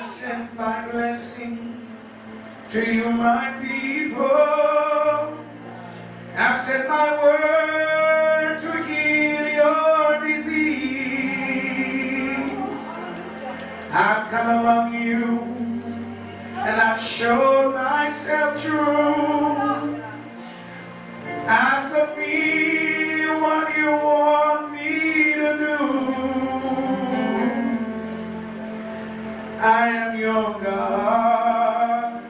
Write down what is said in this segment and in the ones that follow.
sent my blessing to you, my people. I've sent my word to heal your disease. I've come among you and I've shown myself true. Ask of me what you want me to do. I am your God.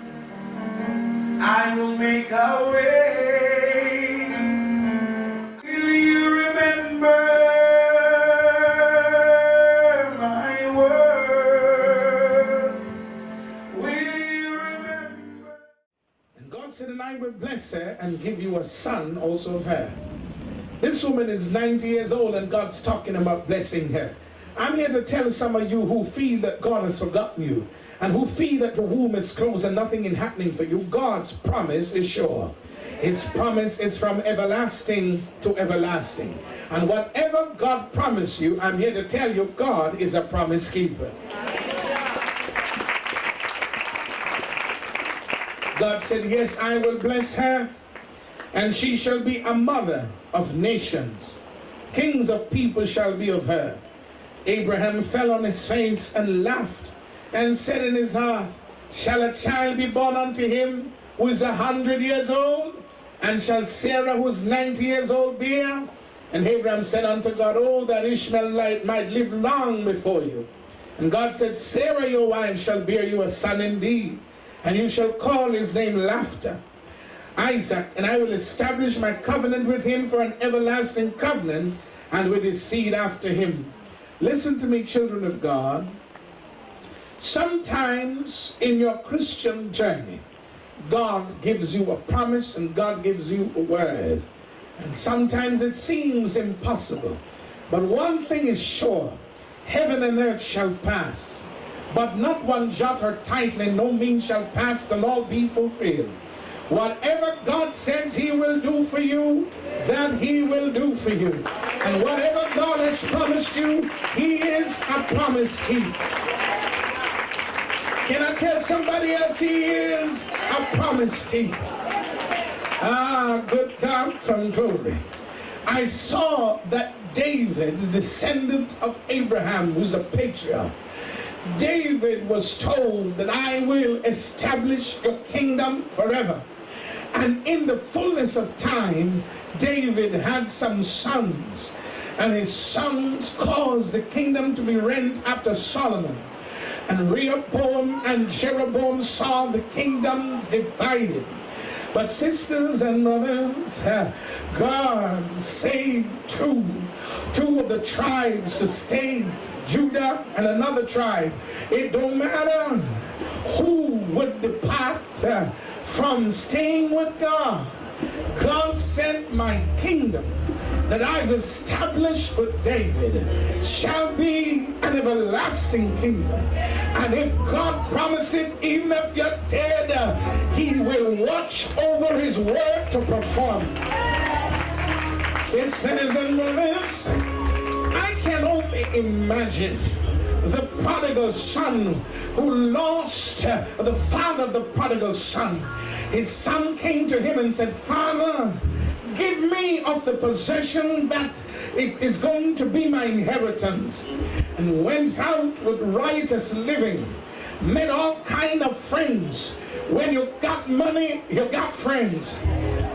I will make a way. Will you remember my word? Will you remember? And God said, and I will bless her and give you a son also of her. This woman is 90 years old and God's talking about blessing her. I'm here to tell some of you who feel that God has forgotten you and who feel that the womb is closed and nothing is happening for you. God's promise is sure. His promise is from everlasting to everlasting. And whatever God promised you, I'm here to tell you, God is a promise keeper. God said, yes, I will bless her, and she shall be a mother of nations. Kings of people shall be of her. Abraham fell on his face and laughed, and said in his heart, shall a child be born unto him who is 100 years old? And shall Sarah, who is 90 years old, bear? And Abraham said unto God, oh, that Ishmael might live long before you. And God said, Sarah your wife shall bear you a son indeed, and you shall call his name Laughter. Isaac, and I will establish my covenant with him for an everlasting covenant, and with his seed after him. Listen to me, children of God. Sometimes in your Christian journey, God gives you a promise and God gives you a word. And sometimes it seems impossible. But one thing is sure, heaven and earth shall pass, but not one jot or tittle in no means shall pass till all be fulfilled. Whatever God says he will do for you, that he will do for you. And whatever God has promised you, he is a promise keeper. Can I tell somebody else he is a promise keeper? Ah, good God from glory. I saw that David, the descendant of Abraham, who's a patriarch, David was told that I will establish your kingdom forever. And in the fullness of time, David had some sons, and his sons caused the kingdom to be rent after Solomon. And Rehoboam and Jeroboam saw the kingdoms divided. But sisters and brothers, God saved two of the tribes to stay, Judah and another tribe. It don't matter who would depart from staying with God. God sent my kingdom that I've established with David shall be an everlasting kingdom. And if God promised it, even if you're dead, he will watch over his word to perform. Sisters and brothers, I can only imagine the prodigal son who lost the father of the prodigal son. His son came to him and said, Father, give me of the possession that it is going to be my inheritance. And went out with riotous living, met all kind of friends. When you got money, you got friends.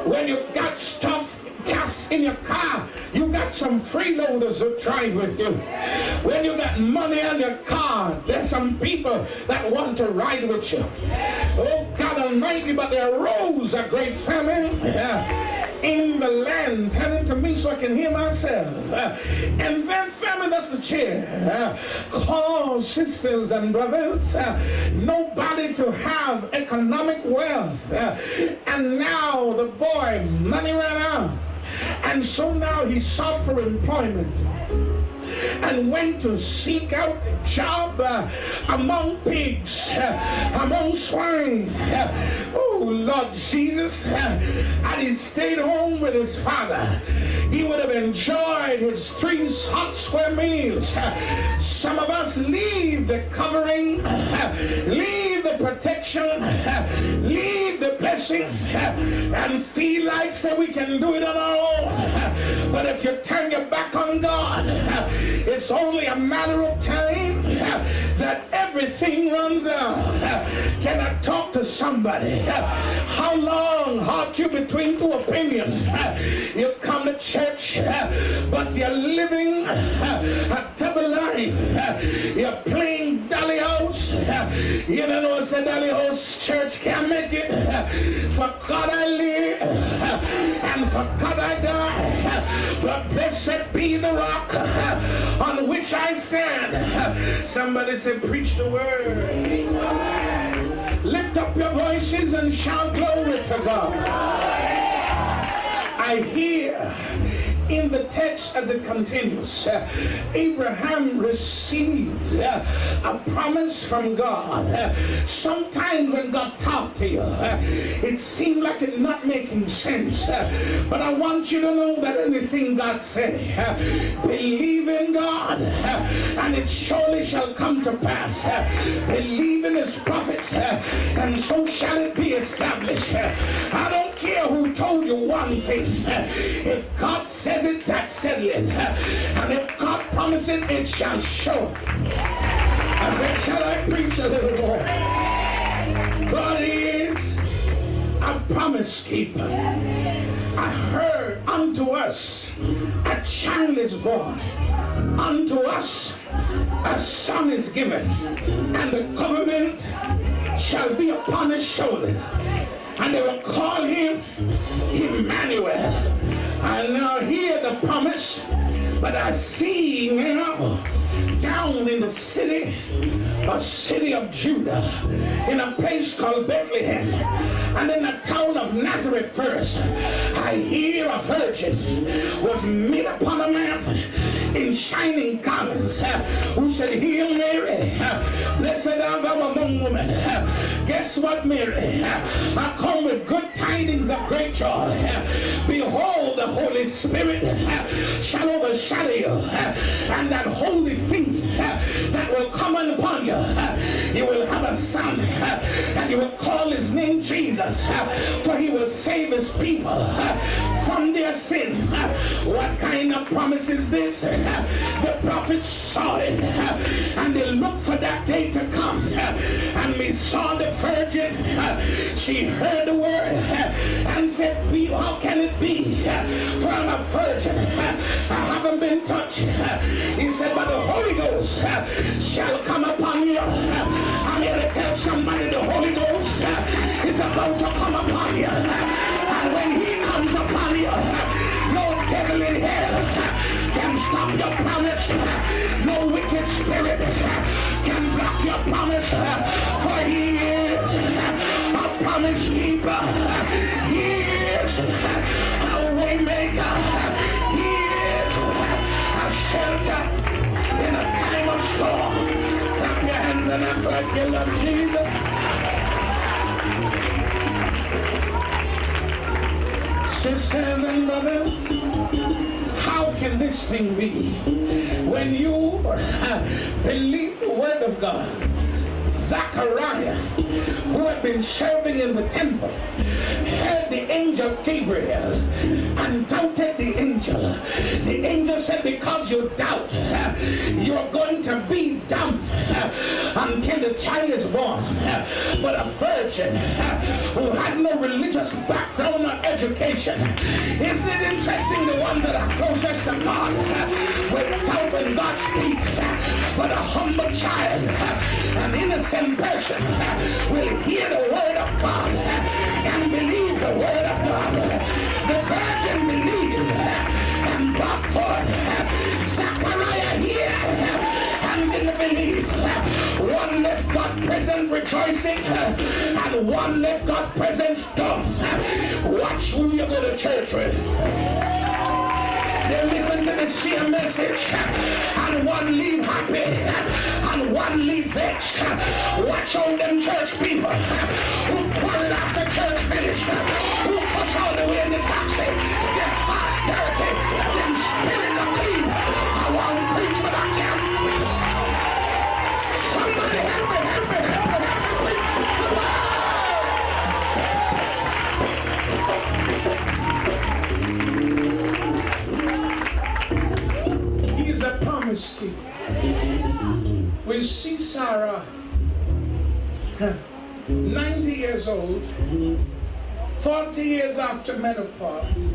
When you got stuff, gas in your car, you got some freeloaders who drive with you. When you got money on your car, there's some people that want to ride with you. Oh God Almighty, but there arose a great famine in the land. Tell it to me so I can hear myself. And that famine, that's the chair, caused sisters and brothers, nobody to have economic wealth. And now the boy, money ran out. And so now he sought for employment. and went to seek out a job among pigs, among swine. Oh, Lord Jesus, had he stayed home with his father, he would have enjoyed his 3 hot square meals. Some of us leave the covering, leave the protection, leave the blessing, and feel like say we can do it on our own. But if you turn your back on God, it's only a matter of time that everything runs out. Can I talk to somebody? How long halt you between 2 opinions? You come to church, but you're living a double life. You're playing dolly house. You don't know, say dolly house church can't make it. For God I live, and for God I die. But blessed be the rock on which I stand. Somebody said, preach the word. Lift up your voices and shout glory to God. I hear in the text as it continues, Abraham received a promise from God. Sometimes when God talks to you, it seems like it's not making sense. But I want you to know that anything God said, believe in God, and it surely shall come to pass. Believe in his prophets, and so shall it be established. I don't care who told you one thing. If God says it, that's settling. And if God promises it, it shall show. I said, shall I preach a little more? God is a promise keeper. I heard unto us a child is born. Unto us a son is given. And the government shall be upon his shoulders. And they will call him Emmanuel. I now hear the promise, but I see now down in the city, a city of Judah, in a place called Bethlehem, and in the town of Nazareth first, I hear a virgin was made upon a man in shining garments, who said, Hail Mary, blessed art thou among women. Guess what, Mary? I come with good tidings of great joy. Behold, the Holy Spirit shall overshadow you, and that holy thing that will come upon you, you will have a son, and you will call his name Jesus, for he will save his people from their sin. What kind of promise is this? The prophets saw it, and they looked for that day to come, and we saw the virgin. She heard the word and said, how can it be? For I'm a virgin, I haven't been touched. He said, but the Holy Ghost shall come upon you. I'm here to tell somebody the Holy Ghost is about to come upon you, and when he comes upon you, no devil in hell can stop your promise. No wicked spirit can block your promise, for he is a promise keeper. He is a way maker. He is a shelter in a time of storm. Clap your hands and act like you love Jesus. Sisters and brothers, how can this thing be? When you believe the word of God, Zachariah, who had been serving in the temple, heard the angel Gabriel and doubted the angel. The angel said, because you doubt, you're going to be dumb until the child is born. But a virgin who had no religious background or education, isn't it interesting, the ones that are closest to God will doubt when God speaks, but a humble child, an innocent person, will hear the word of God and believe the word of God. The virgin believed and brought forth. Zachariah here and didn't believe. One left God present rejoicing, and one left God present dumb. Watch who you go to church with. They listen to the same message, and one leave happy, and one leave vexed. Watch out them church people who quarrel after church finished, who push all the way in the taxi, get hot, dirty, them spirit of clean. I want to preach, but I can't. Somebody help me, help me, help me, help me. He's a promise keeper. We see Sarah, 90 years old, 40 years after menopause.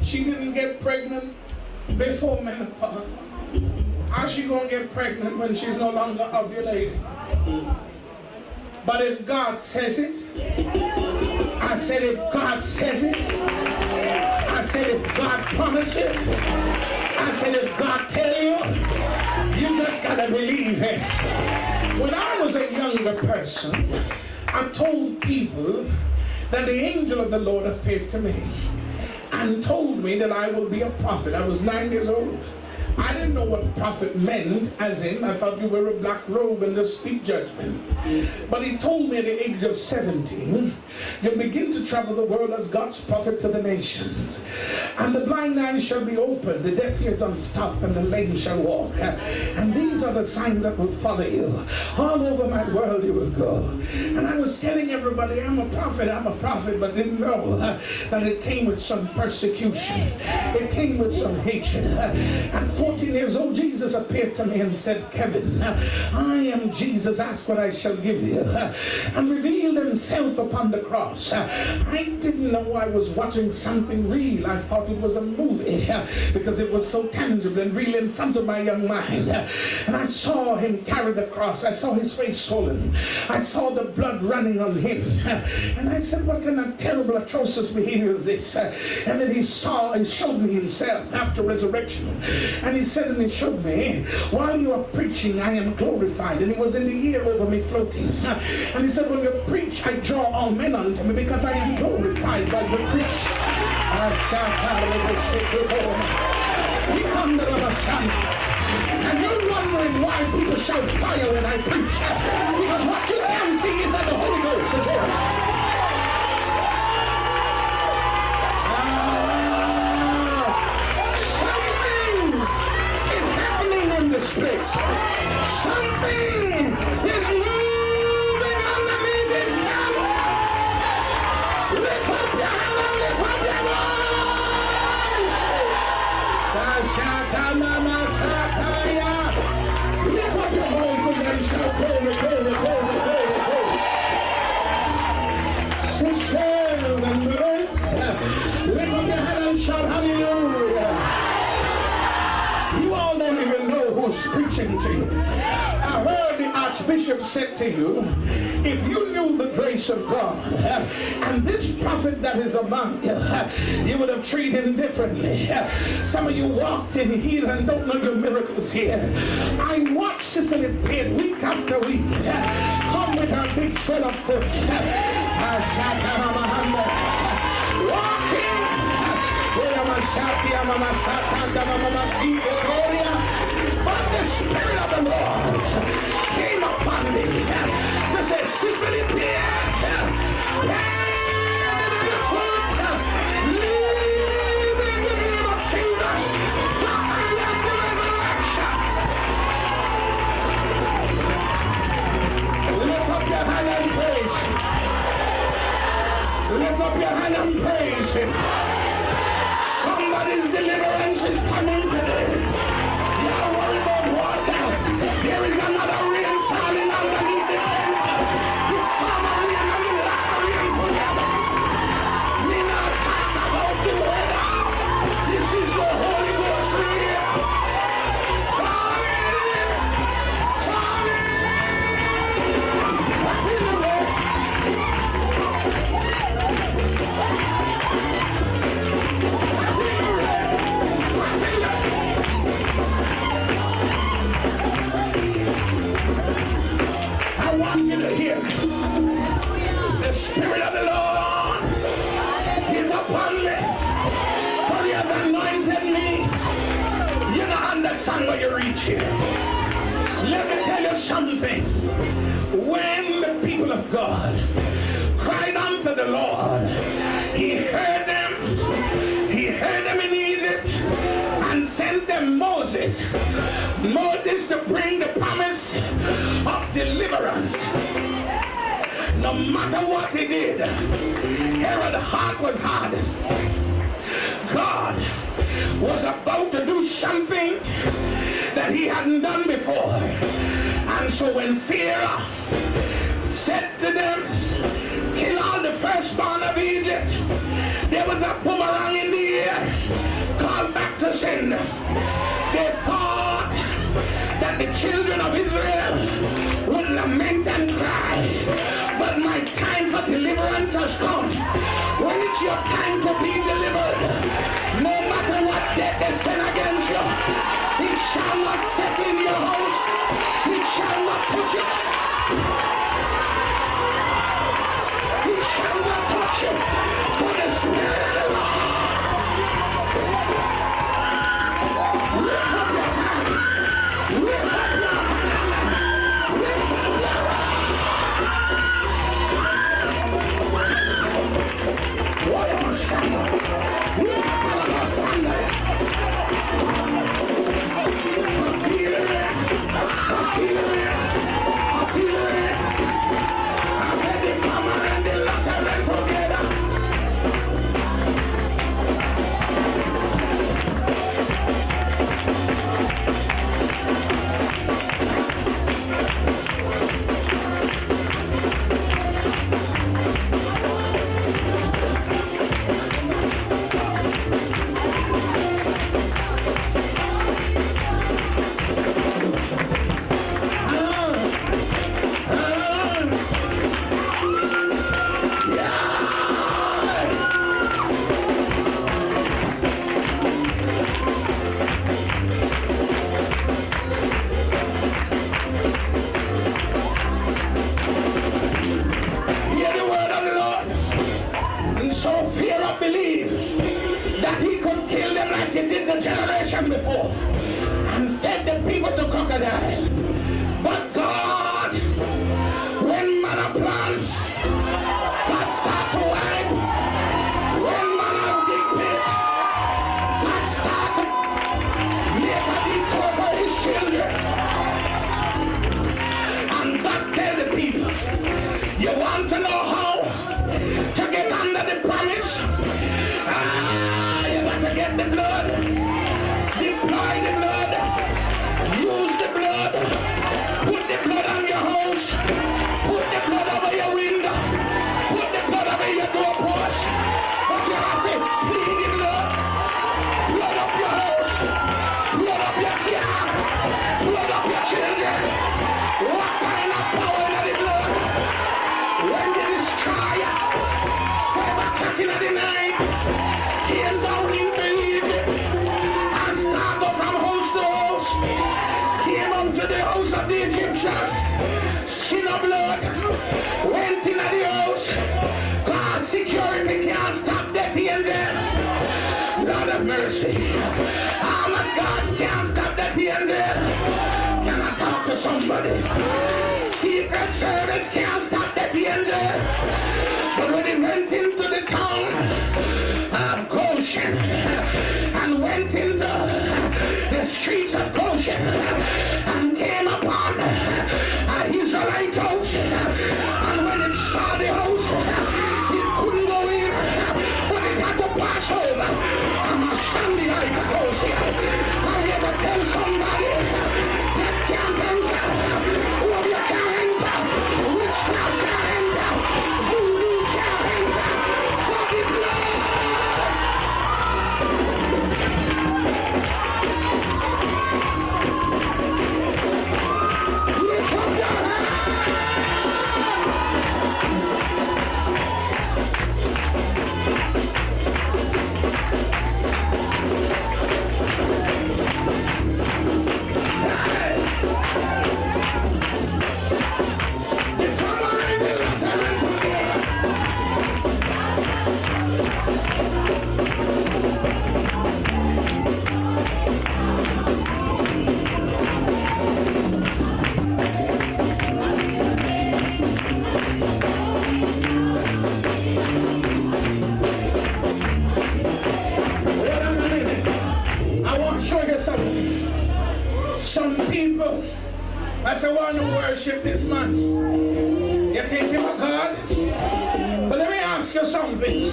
She didn't get pregnant before menopause. How's she going to get pregnant when she's no longer ovulating? But if God says it, I said if God says it, I said if God promised it, I said if God tell you, you just got to believe it. When I was a younger person, I told people that the angel of the Lord appeared to me and told me that I will be a prophet. I was 9 years old. I didn't know what prophet meant, as in, I thought you wear a black robe and just speak judgment. But he told me at the age of 17, you'll begin to travel the world as God's prophet to the nations. And the blind eyes shall be opened, the deaf ears unstopped, and the lame shall walk. And these are the signs that will follow you. All over my world you will go. And I was telling everybody, I'm a prophet, but didn't know that it came with some persecution. It came with some hatred. At 14 years old, Jesus appeared to me and said, Kevin, I am Jesus, ask what I shall give you. And revealed himself upon the cross. I didn't know I was watching something real. I thought it was a movie because it was so tangible and real in front of my young mind. And I saw him carry the cross. I saw his face swollen. I saw the blood running on him. And I said, what kind of terrible, atrocious behavior is this? And then he showed me himself after resurrection. And he said, and he showed me, while you are preaching, I am glorified. And he was in the air over me floating. And he said, when you preach, I draw all men unto me because I am glorified by the preach. And you're wondering why people shout fire when I preach. Because what you can see is that the Holy Ghost is here. This place. Something is moving underneath this camp. Lift up your hand and lift up your voice. Lift up your voices and shout, glory, glory, glory, glory, glory. Sisters and brothers, lift up your hand and shout, hallelujah. You all don't even know who's preaching to you. I heard the Archbishop said to you, if you knew the grace of God and this prophet that is among you, you would have treated him differently. Some of you walked in here and don't know your miracles here. I watched Sister Pitt week after week come with her big swell of foot. Walking. But the Spirit of the Lord came upon me to say, Sicily Piet, live in the name of Jesus, for I am the resurrection. Lift up your hand and praise. Lift up your hand and praise him. Somebody's deliverance is coming today. You're worried about water. There is another rain falling underneath the tent. The former rain and the latter rain together. We not talk about the weather. This is the Holy Ghost rain. Falling. Falling. What in the way? I feel something. When the people of God cried unto the Lord, he heard them. He heard them in Egypt and sent them Moses to bring the promise of deliverance. No matter what he did, Herod's heart was hardened. God was about to do something that he hadn't done before. And so when Pharaoh said to them, kill all the firstborn of Egypt, there was a boomerang in the air called back to sender. They thought that the children of Israel would lament and cry, but my time for deliverance has come. When it's your time to be delivered, no matter what death they send against you, it shall not settle in your house. It shall not touch it. It shall not touch you. For the Spirit of the Lord. Lift up your hand. Lift up your hand. Lift up your hand. What am I saying? Before and fed the people to crocodile. But God, when man a plan, God start to wipe. When man a dig pit, God start to make a detour for his children. And God tell the people, you want to know how to get under the promise? You got to get the blood. Deploy the blood, use the blood, put the blood on your house, put the blood over your window, put the blood over your doorpost. But you have to plead the blood, blood up your house, blood up your car, blood up your children. What kind of power in the blood? When the destroyer, 5 o'clock in the night, came down into Egypt, start go from house to house, came up to the house of the Egyptian, sin of blood, went into the house, cause security can't stop that angel. Lord of mercy, armored guards can't stop that angel. Can I talk to somebody? Secret service can't stop that angel. But when he went into the town of Goshen and went into the streets of Goshen and came upon an Israelite house, and when it saw the house, it couldn't go in, but it had to pass over. I'm a Sunday I'm here to tell somebody that can't enter, what you can't enter, witchcraft can't enter, voodoo can't enter, for the blood. I say, want to worship this man. You think him a God? But let me ask you something.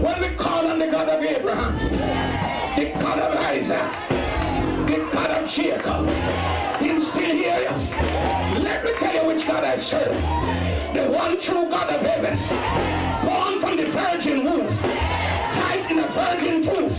When we call on the God of Abraham, the God of Isaac, the God of Jacob, him still hear you. Let me tell you which God I serve. The one true God of heaven, born from the virgin womb, tied in a virgin tomb,